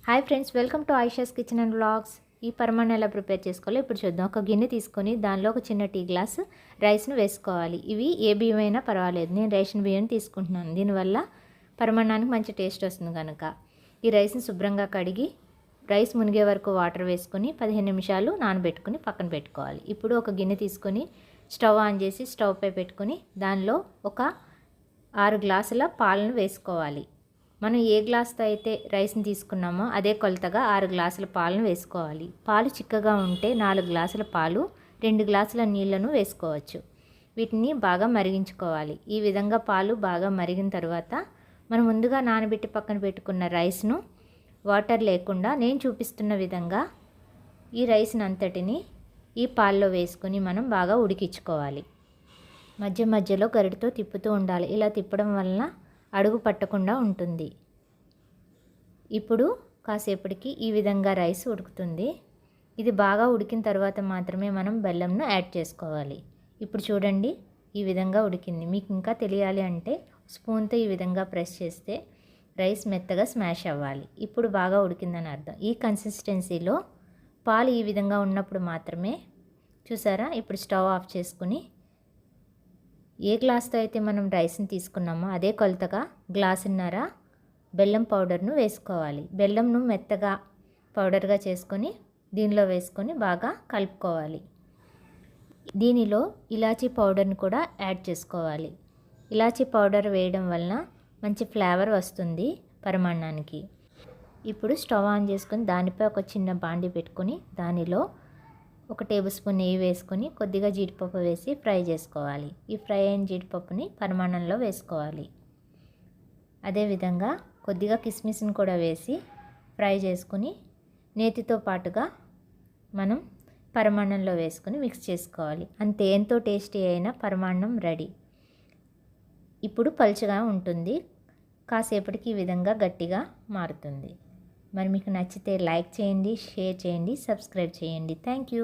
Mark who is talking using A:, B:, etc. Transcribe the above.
A: Hi friends, welcome to Ayesha's kitchen and vlogs. ఈ పరమాన్నం ఎలా ప్రిపేర్ చేసుకోవాలో ఇప్పుడు చూద్దాం. ఒక గిన్నె తీసుకొని దానిలో ఒక చిన్న టీ గ్లాస్ రైస్ను వేసుకోవాలి. ఇవి ఏ బియ్యం అయినా పర్వాలేదు, నేను రేషన్ బియ్యం తీసుకుంటున్నాను. దీనివల్ల పరమాన్నానికి మంచి టేస్ట్ వస్తుంది కనుక ఈ రైస్ని శుభ్రంగా కడిగి రైస్ మునిగే వరకు వాటర్ వేసుకొని 15 నిమిషాలు నానబెట్టుకుని పక్కన పెట్టుకోవాలి. ఇప్పుడు ఒక గిన్నె తీసుకొని స్టవ్ ఆన్ చేసి స్టవ్ పై పెట్టుకొని దానిలో ఒక 6 గ్లాసుల పాలను వేసుకోవాలి. మనం ఏ గ్లాస్తో అయితే రైస్ని తీసుకున్నామో అదే కొలతగా 6 గ్లాసుల పాలను వేసుకోవాలి. పాలు చిక్కగా ఉంటే 4 గ్లాసుల పాలు, 2 గ్లాసుల నీళ్లను వేసుకోవచ్చు. వీటిని బాగా మరిగించుకోవాలి. ఈ విధంగా పాలు బాగా మరిగిన తర్వాత మనం ముందుగా నానబెట్టి పక్కన పెట్టుకున్న రైస్ను వాటర్ లేకుండా నేను చూపిస్తున్న విధంగా ఈ రైస్ని అంతటిని ఈ పాల్లో వేసుకొని మనం బాగా ఉడికించుకోవాలి. మధ్య మధ్యలో గరిటతో తిప్పుతూ ఉండాలి. ఇలా తిప్పడం వలన అడుగు పట్టకుండా ఉంటుంది. ఇప్పుడు కాసేపటికి ఈ విధంగా రైస్ ఉడుకుతుంది. ఇది బాగా ఉడికిన తర్వాత మాత్రమే మనం బెల్లంను యాడ్ చేసుకోవాలి. ఇప్పుడు చూడండి, ఈ విధంగా ఉడికింది. మీకు ఇంకా తెలియాలి అంటే స్పూన్తో ఈ విధంగా ప్రెస్ చేస్తే రైస్ మెత్తగా స్మాష్ అవ్వాలి. ఇప్పుడు బాగా ఉడికిందని అర్థం. ఈ కన్సిస్టెన్సీలో పాలు ఈ విధంగా ఉన్నప్పుడు మాత్రమే, చూసారా, ఇప్పుడు స్టవ్ ఆఫ్ చేసుకుని ఏ గ్లాస్తో అయితే మనం రైస్ని తీసుకున్నామో అదే కొలతగా గ్లాసున్నర బెల్లం పౌడర్ను వేసుకోవాలి. బెల్లంను మెత్తగా పౌడర్గా చేసుకొని దీనిలో వేసుకొని బాగా కలుపుకోవాలి. దీనిలో ఇలాచీ పౌడర్ని కూడా యాడ్ చేసుకోవాలి. ఇలాచీ పౌడర్ వేయడం వలన మంచి ఫ్లేవర్ వస్తుంది పరమాన్నానికి. ఇప్పుడు స్టవ్ ఆన్ చేసుకొని దానిపై ఒక చిన్న బాండి పెట్టుకొని దానిలో 1 టేబుల్ స్పూన్ నెయ్యి వేసుకొని కొద్దిగా జీడిపప్పు వేసి ఫ్రై చేసుకోవాలి. ఈ ఫ్రై అయిన జీడిపప్పుని పరమాన్నంలో వేసుకోవాలి. అదేవిధంగా కొద్దిగా కిస్మిస్ని కూడా వేసి ఫ్రై చేసుకుని నేతితో పాటుగా మనం పరమాన్నంలో వేసుకొని మిక్స్ చేసుకోవాలి. అంతే, ఎంతో టేస్టీ అయిన పరమాన్నం రెడీ. ఇప్పుడు పలుచగా ఉంటుంది, కాసేపటికి ఈ విధంగా గట్టిగా మారుతుంది. మరి మీకు నచ్చితే లైక్ చేయండి, షేర్ చేయండి, సబ్స్క్రైబ్ చేయండి. Thank you.